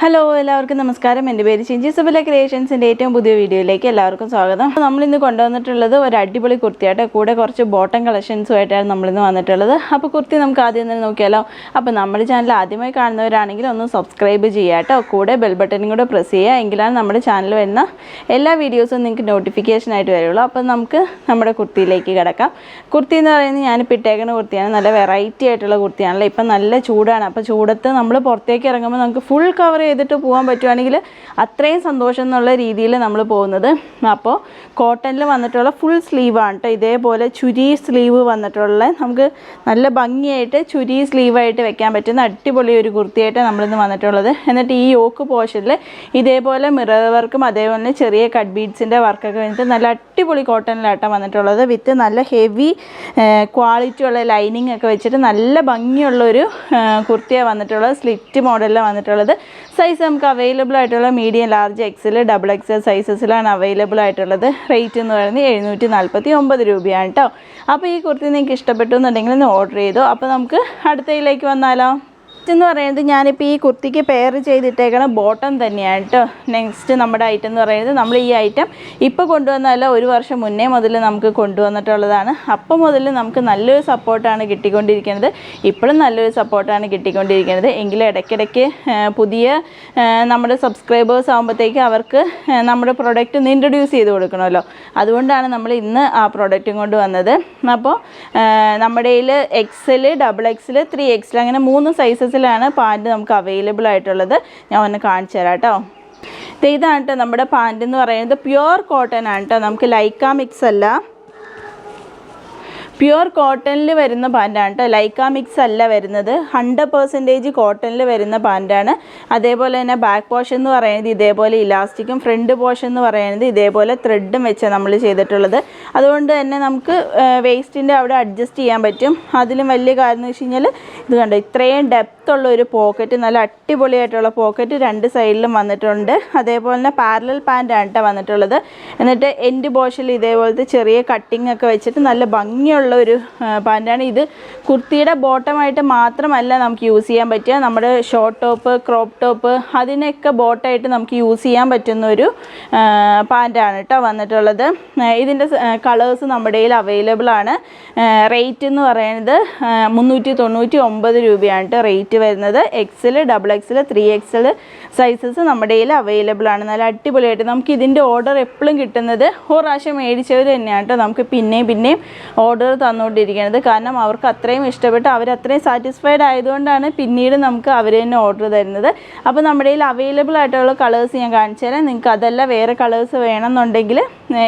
Hello എല്ലാവർക്കും നമസ്കാരം. എൻ്റെ പേര് ചിഞ്ചി സബല ക്രിയേഷൻസിൻ്റെ ഏറ്റവും പുതിയ വീഡിയോയിലേക്ക് എല്ലാവർക്കും സ്വാഗതം. നമ്മളിന്ന് കൊണ്ടുവന്നിട്ടുള്ളത് ഒരു അടിപൊളി കുർത്തിയായിട്ട് കൂടെ കുറച്ച് ബോട്ടം കളക്ഷൻസുമായിട്ടാണ് നമ്മളിന്ന് വന്നിട്ടുള്ളത്. അപ്പോൾ കുർത്തി നമുക്ക് ആദ്യം തന്നെ നോക്കിയാലോ. അപ്പോൾ നമ്മുടെ ചാനൽ ആദ്യമായി കാണുന്നവരാണെങ്കിൽ ഒന്ന് സബ്സ്ക്രൈബ് ചെയ്യുക കേട്ടോ. കൂടെ ബെൽ ബട്ടനും കൂടെ പ്രസ് ചെയ്യുക. എങ്കിലാണ് നമ്മുടെ ചാനൽ വരുന്ന എല്ലാ വീഡിയോസും നിങ്ങൾക്ക് നോട്ടിഫിക്കേഷനായിട്ട് വരുള്ളൂ. അപ്പോൾ നമുക്ക് നമ്മുടെ കുർത്തിയിലേക്ക് കിടക്കാം. കുർത്തി എന്ന് പറയുന്നത് ഞാനിപ്പോൾ ഇട്ടേക്കുന്ന കുർത്തിയാണ്. നല്ല വെറൈറ്റി ആയിട്ടുള്ള കുർത്തിയാണല്ലോ. ഇപ്പം നല്ല ചൂടാണ്. അപ്പോൾ ചൂടത്ത് നമ്മൾ പുറത്തേക്ക് ഇറങ്ങുമ്പോൾ നമുക്ക് ഫുൾ കവർ ചെയ്തിട്ട് പോകാൻ പറ്റുവാണെങ്കിൽ അത്രയും സന്തോഷം എന്നുള്ള രീതിയിൽ നമ്മൾ പോകുന്നത്. അപ്പോൾ കോട്ടണിൽ വന്നിട്ടുള്ള ഫുൾ സ്ലീവാണ് കേട്ടോ. ഇതേപോലെ ചുരി സ്ലീവ് വന്നിട്ടുള്ള നമുക്ക് നല്ല ഭംഗിയായിട്ട് ചുരി സ്ലീവായിട്ട് വെക്കാൻ പറ്റുന്ന അടിപൊളി ഒരു കുർത്തിയായിട്ട് നമ്മളിന്ന് വന്നിട്ടുള്ളത്. എന്നിട്ട് ഈ യോക്ക് പോർഷനിൽ ഇതേപോലെ മിറർ വർക്കും അതേപോലെ ചെറിയ കട്ട് ബീഡ്സിൻ്റെ വർക്കൊക്കെ വന്നിട്ട് നല്ല അടിപൊളി കോട്ടണിലായിട്ടാണ് വന്നിട്ടുള്ളത്. വിത്ത് നല്ല ഹെവി ക്വാളിറ്റി ഉള്ള ലൈനിങ് ഒക്കെ വെച്ചിട്ട് നല്ല ഭംഗിയുള്ളൊരു കുർത്തിയാണ് വന്നിട്ടുള്ളത്. സ്ലിറ്റ് മോഡലിലാണ് വന്നിട്ടുള്ളത്. സൈസ് നമുക്ക് അവൈലബിൾ ആയിട്ടുള്ള medium, large, XL, double XL സൈസസിലാണ് അവൈലബിൾ ആയിട്ടുള്ളത്. റേറ്റ് എന്ന് പറയുന്നത് 749 രൂപയാണ് കേട്ടോ. അപ്പോൾ ഈ കുർത്തി നിങ്ങൾക്ക് ഇഷ്ടപ്പെട്ടു എന്നുണ്ടെങ്കിൽ ഒന്ന് ഓർഡർ ചെയ്തോ. അപ്പോൾ നമുക്ക് അടുത്തയിലേക്ക് വന്നാലോ. എന്ന് പറയുന്നത് ഞാനിപ്പോൾ ഈ കുർത്തിക്ക് പെയർ ചെയ്തിട്ടേക്കണ ബോട്ടം തന്നെയാണ് കേട്ടോ. നെക്സ്റ്റ് നമ്മുടെ ഐറ്റം എന്ന് പറയുന്നത് നമ്മൾ ഈ ഐറ്റം ഇപ്പോൾ കൊണ്ടുവന്നതല്ല, ഒരു വർഷം മുന്നേ മുതൽ നമുക്ക് കൊണ്ടുവന്നിട്ടുള്ളതാണ്. അപ്പോൾ മുതൽ നമുക്ക് നല്ലൊരു സപ്പോർട്ടാണ് കിട്ടിക്കൊണ്ടിരിക്കുന്നത്. ഇപ്പോഴും നല്ലൊരു സപ്പോർട്ടാണ് കിട്ടിക്കൊണ്ടിരിക്കുന്നത്. എങ്കിലും ഇടയ്ക്കിടയ്ക്ക് പുതിയ നമ്മുടെ സബ്സ്ക്രൈബേഴ്സ് ആകുമ്പോഴത്തേക്ക് അവർക്ക് നമ്മുടെ പ്രൊഡക്റ്റ് ഒന്ന് ഇൻട്രൊഡ്യൂസ് ചെയ്ത് കൊടുക്കണമല്ലോ. അതുകൊണ്ടാണ് നമ്മൾ ഇന്ന് ആ പ്രൊഡക്റ്റും കൊണ്ട് വന്നത്. അപ്പോൾ നമ്മുടെ കയ്യിൽ എക്സൽ, ഡബിൾ എക്സൽ, 3XL അങ്ങനെ 3 സൈസസ് ാണ് പാൻറ്റ് നമുക്ക് അവൈലബിൾ ആയിട്ടുള്ളത്. ഞാൻ ഒന്ന് കാണിച്ചു തരാം കേട്ടോ. ഇതാണ് കേട്ടോ നമ്മുടെ പാൻറ്റ് എന്ന് പറയുന്നത്. പ്യുവർ കോട്ടൺ ആണ് കേട്ടോ. നമുക്ക് ലൈക്ക മിക്സ് അല്ല, പ്യുവർ കോട്ടണിൽ വരുന്ന പാൻറ്റാണ് കേട്ടോ. ലൈക്ക മിക്സ് അല്ല വരുന്നത്. 100% കോട്ടണിൽ വരുന്ന പാൻറ്റാണ്. അതേപോലെ തന്നെ ബാക്ക് പോർഷൻ എന്ന് പറയുന്നത് ഇതേപോലെ ഇലാസ്റ്റിക്കും, ഫ്രണ്ട് പോർഷൻ എന്ന് പറയുന്നത് ഇതേപോലെ ത്രെഡും വെച്ചാണ് നമ്മൾ ചെയ്തിട്ടുള്ളത്. അതുകൊണ്ട് തന്നെ നമുക്ക് വേസ്റ്റിൻ്റെ അവിടെ അഡ്ജസ്റ്റ് ചെയ്യാൻ പറ്റും. അതിലും വലിയ കാര്യം എന്ന് വെച്ച് കഴിഞ്ഞാൽ ഇത് കണ്ടോ, ഇത്രയും ഡെപ്ത്തുള്ള ഒരു പോക്കറ്റ്, നല്ല അടിപൊളിയായിട്ടുള്ള പോക്കറ്റ് രണ്ട് സൈഡിലും വന്നിട്ടുണ്ട്. അതേപോലെ തന്നെ പാരലൽ പാൻറ്റാണ് കേട്ടോ വന്നിട്ടുള്ളത്. എന്നിട്ട് എൻഡ് പോർഷനിൽ ഇതേപോലത്തെ ചെറിയ കട്ടിങ് ഒക്കെ വെച്ചിട്ട് നല്ല ഭംഗിയുള്ള ഒരു പാൻറ്റാണ് ഇത്. കുർത്തിയുടെ ബോട്ടമായിട്ട് മാത്രമല്ല നമുക്ക് യൂസ് ചെയ്യാൻ പറ്റുക, നമ്മുടെ ഷോർട്ട് ടോപ്പ്, ക്രോപ്പ് ടോപ്പ് അതിനൊക്കെ ബോട്ടമായിട്ട് നമുക്ക് യൂസ് ചെയ്യാൻ പറ്റുന്ന ഒരു പാൻറ്റാണ് കേട്ടോ വന്നിട്ടുള്ളത്. ഇതിൻ്റെ കളേഴ്സ് നമ്മുടെ കയ്യിൽ അവൈലബിൾ ആണ്. റേറ്റ് എന്ന് പറയുന്നത് 399 രൂപയാണ് കേട്ടോ റേറ്റ് വരുന്നത്. Excel, double XL, 3XL sizes നമ്മുടെ കയ്യിൽ അവൈലബിൾ ആണ്. നല്ല അടിപൊളിയായിട്ട് നമുക്ക് ഇതിൻ്റെ ഓർഡർ എപ്പോഴും കിട്ടുന്നത് ഒരു പ്രാവശ്യം മേടിച്ചവർ തന്നെയാണ് കേട്ടോ നമുക്ക് പിന്നെയും ഓർഡർ തന്നുകൊണ്ടിരിക്കുന്നത്. കാരണം അവർക്ക് അത്രയും ഇഷ്ടപ്പെട്ട് അവരത്രയും സാറ്റിസ്ഫൈഡ് ആയതുകൊണ്ടാണ് പിന്നീട് നമുക്ക് അവർ തന്നെ ഓർഡർ തരുന്നത്. അപ്പോൾ നമ്മുടെ കയ്യിൽ അവൈലബിൾ ആയിട്ടുള്ള കളേഴ്സ് ഞാൻ കാണിച്ചു തരാം. നിങ്ങൾക്ക് അതല്ല വേറെ കളേഴ്സ് വേണമെന്നുണ്ടെങ്കിൽ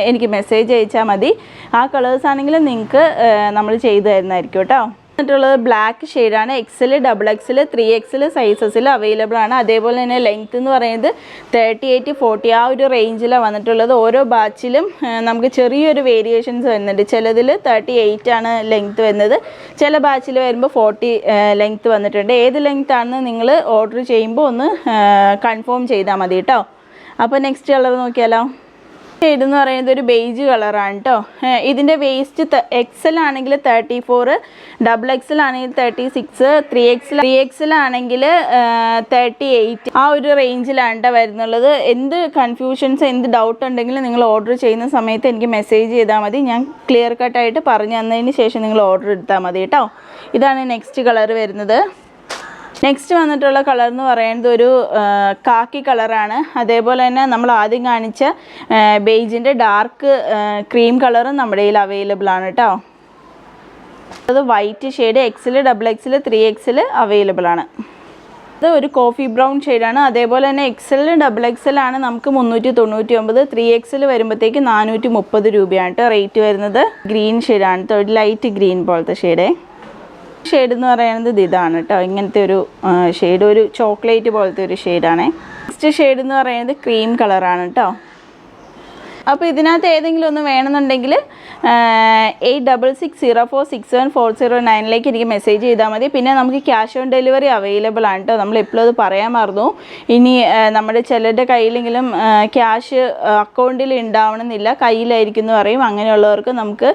എനിക്ക് മെസ്സേജ് അയച്ചാൽ മതി. ആ കളേഴ്സ് ആണെങ്കിൽ നിങ്ങൾക്ക് നമ്മൾ ചെയ്തു തരുന്നതായിരിക്കും കേട്ടോ. ുള്ളത് ബ്ലാക്ക് ഷെയ്ഡാണ്. എക്സൽ, ഡബിൾ എക്സൽ, 3XL സൈസസിൽ അവൈലബിൾ ആണ്. അതേപോലെ തന്നെ ലെങ്ത്ത് എന്ന് പറയുന്നത് 38, 40 ആ ഒരു റേഞ്ചിലാണ് വന്നിട്ടുള്ളത്. ഓരോ ബാച്ചിലും നമുക്ക് ചെറിയൊരു വേരിയേഷൻസ് വരുന്നുണ്ട്. ചിലതിൽ 38 ആണ് ലെങ്ത്ത് വരുന്നത്, ചില ബാച്ചിൽ വരുമ്പോൾ 40 ലെങ്ത്ത് വന്നിട്ടുണ്ട്. ഏത് ലെങ്ത്ത് ആണെന്ന് നിങ്ങൾ ഓർഡർ ചെയ്യുമ്പോൾ ഒന്ന് കൺഫേം ചെയ്താൽ മതി കേട്ടോ. അപ്പോൾ നെക്സ്റ്റ് കളർ നോക്കിയാലോ. ഷെയ്ഡെന്ന് പറയുന്നത് ഒരു ബേജ് കളറാണ് കേട്ടോ. ഇതിൻ്റെ വേസ്റ്റ് XL ആണെങ്കിൽ 34, ഡബിൾ എക്സൽ ആണെങ്കിൽ 36, 3XL ആണെങ്കിൽ 38 ആ ഒരു റേഞ്ചിലാണ് കേട്ടോ വരുന്നുള്ളത്. എന്ത് കൺഫ്യൂഷൻസ്, എന്ത് ഡൗട്ട് ഉണ്ടെങ്കിലും നിങ്ങൾ ഓർഡർ ചെയ്യുന്ന സമയത്ത് എനിക്ക് മെസ്സേജ് ചെയ്താൽ മതി. ഞാൻ ക്ലിയർ കട്ടായിട്ട് പറഞ്ഞു തന്നതിന് ശേഷം നിങ്ങൾ ഓർഡർ എടുത്താൽ മതി കേട്ടോ. ഇതാണ് നെക്സ്റ്റ് കളർ വരുന്നത്. നെക്സ്റ്റ് വന്നിട്ടുള്ള കളർ എന്ന് പറയുന്നത് ഒരു കാക്കി കളറാണ്. അതേപോലെ തന്നെ നമ്മൾ ആദ്യം കാണിച്ച ബേജിൻ്റെ ഡാർക്ക് ക്രീം കളറും നമ്മുടെ കയ്യിൽ അവൈലബിൾ ആണ് കേട്ടോ. അത് white shade, XL, double XL, 3XL available ആണ്. അത് ഒരു കോഫി ബ്രൗൺ ഷെയ്ഡാണ്. അതേപോലെ തന്നെ എക്സൽ, ഡബിൾ എക്സൽ ആണ് നമുക്ക് 399, 3XL വരുമ്പോഴത്തേക്ക് 430 രൂപയാണ് കേട്ടോ റേറ്റ് വരുന്നത്. ഗ്രീൻ ഷെയ്ഡാണ്, ഒരു ലൈറ്റ് ഗ്രീൻ പോലത്തെ ഷെയ്ഡേ. ഷെയ്ഡ് എന്ന് പറയുന്നത് ഇതാണ് കേട്ടോ. ഇങ്ങനത്തെ ഒരു ഷെയ്ഡ്, ഒരു ചോക്ലേറ്റ് പോലത്തെ ഒരു ഷെയ്ഡാണ്. നെക്സ്റ്റ് ഷെയ്ഡ് എന്ന് പറയുന്നത് ക്രീം കളറാണ് കേട്ടോ. അപ്പോൾ ഇതിനകത്ത് ഏതെങ്കിലും ഒന്ന് വേണമെന്നുണ്ടെങ്കിൽ 8660467409 എനിക്ക് മെസ്സേജ് ചെയ്താൽ മതി. പിന്നെ നമുക്ക് ക്യാഷ് ഓൺ ഡെലിവറി അവൈലബിൾ ആണ് കേട്ടോ. നമ്മൾ എപ്പോഴും അത് പറയാൻ മറന്നു. ഇനി നമ്മുടെ ചിലരുടെ കയ്യിലെങ്കിലും ക്യാഷ് അക്കൗണ്ടിൽ ഉണ്ടാവണമെന്നില്ല, കയ്യിലായിരിക്കും എന്ന് പറയും. അങ്ങനെയുള്ളവർക്ക് നമുക്ക്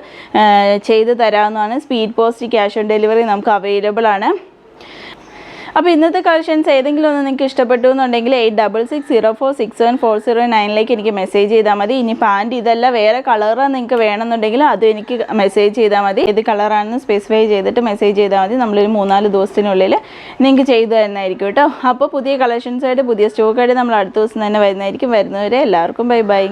ചെയ്ത് തരാവുന്നതാണ്. Speed post cash on delivery നമുക്ക് അവൈലബിൾ ആണ്. അപ്പോൾ ഇന്നത്തെ കളക്ഷൻസ് ഏതെങ്കിലും ഒന്ന് നിങ്ങൾക്ക് ഇഷ്ടപ്പെട്ടു എന്നുണ്ടെങ്കിൽ 8660467409 എനിക്ക് മെസ്സേജ് ചെയ്താൽ മതി. ഇനി പാൻറ്റ് ഇതല്ല വേറെ കളറാണ് നിങ്ങൾക്ക് വേണമെന്നുണ്ടെങ്കിൽ അതും എനിക്ക് മെസ്സേജ് ചെയ്താൽ മതി. ഏത് കളറാണെന്ന് സ്പെസിഫൈ ചെയ്തിട്ട് മെസ്സേജ് ചെയ്താൽ മതി. നമ്മളൊരു 3-4 ദിവസത്തിനുള്ളിൽ നിങ്ങൾക്ക് ചെയ്തു തരുന്നതായിരിക്കും കേട്ടോ. അപ്പോൾ പുതിയ കളക്ഷൻസായിട്ട് പുതിയ സ്റ്റോക്കായിട്ട് നമ്മൾ അടുത്ത ദിവസം തന്നെ വരുന്നതായിരിക്കും. വരുന്നവരെ എല്ലാവർക്കും ബൈ ബൈ.